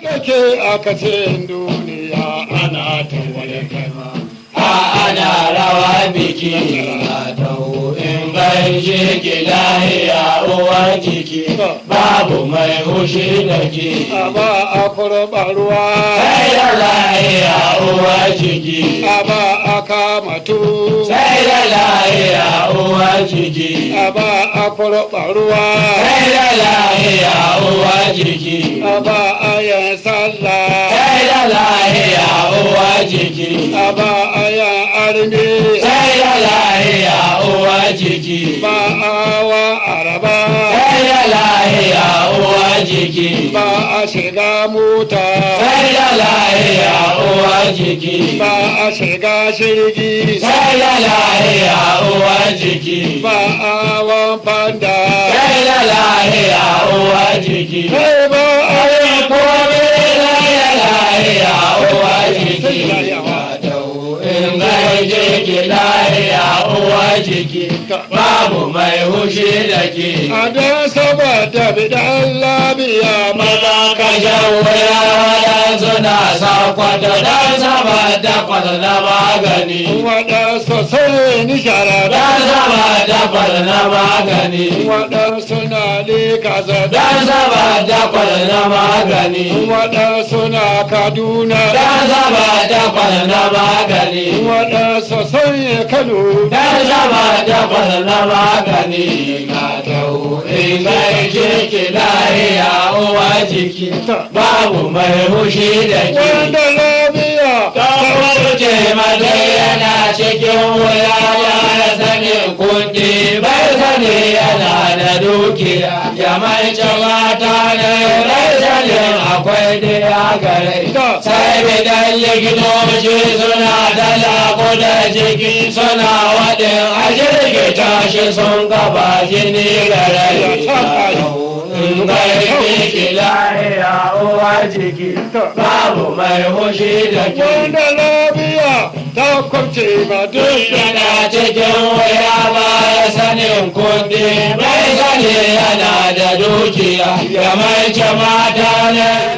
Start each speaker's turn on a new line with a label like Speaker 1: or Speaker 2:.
Speaker 1: ke aka ce duniya ana ta wani kama.
Speaker 2: ana rawa biki na taho in gaishe ki lahiya uwar jiki babu mai hushi da ke
Speaker 1: ba a kurɓa ruwa
Speaker 2: sai da lahiya uwar jiki
Speaker 1: ba a kama tu
Speaker 2: sai da lahiya uwar jiki
Speaker 1: ba a kurɓa ruwa
Speaker 2: sai da lahiya uwar jiki
Speaker 1: ba a yin sallah
Speaker 2: sai da lahiya uwar jiki
Speaker 1: ba a yin armi
Speaker 2: sai da lahiya uwar jiki
Speaker 1: ba a wa araba
Speaker 2: sai da lahiya uwar jiki
Speaker 1: ba a shiga mota
Speaker 2: sai da lahiya uwar jiki
Speaker 1: ba a shiga shirgi
Speaker 2: sai da lahiya uwar jiki
Speaker 1: ba a wan fanda
Speaker 2: sai da lahiya uwar jiki
Speaker 1: sai ba a yin
Speaker 2: kome da lahiya uwar jiki na taho in gaije ki lahiya uwar jiki babu mai hushi da ke
Speaker 1: a don saboda bidan labiya
Speaker 2: maza ka shawaya waɗansu na sakwata don saboda kwata na magani
Speaker 1: waɗansu sai ni shara
Speaker 2: don saboda kwata na magani
Speaker 1: waɗansu na likaza
Speaker 2: don saboda kwata na magani
Speaker 1: waɗansu na kaduna
Speaker 2: don saboda kwata na magani
Speaker 1: waɗansu sai kano
Speaker 2: don saboda kwata na magani ka taho in gaishe ki lahiya uwa jiki babu mai hushi da ke
Speaker 1: wanda labiya
Speaker 2: Kawar taimaka yana cikin wuya ya sanin kuɗi bai sani yana da dukiya ya mai mata ne bai sanin akwai da gare sai bidan likitoci suna da da jiki suna waɗin a jirgita shi sun gaba jini gare Ngai ki lahiya uwa jiki babu mai hushi da ke
Speaker 1: wanda labiya ta kwamce ma duk
Speaker 2: yana cikin wuya ba ya sanin kuɗi bai sani yana da dukiya ya mai mata ne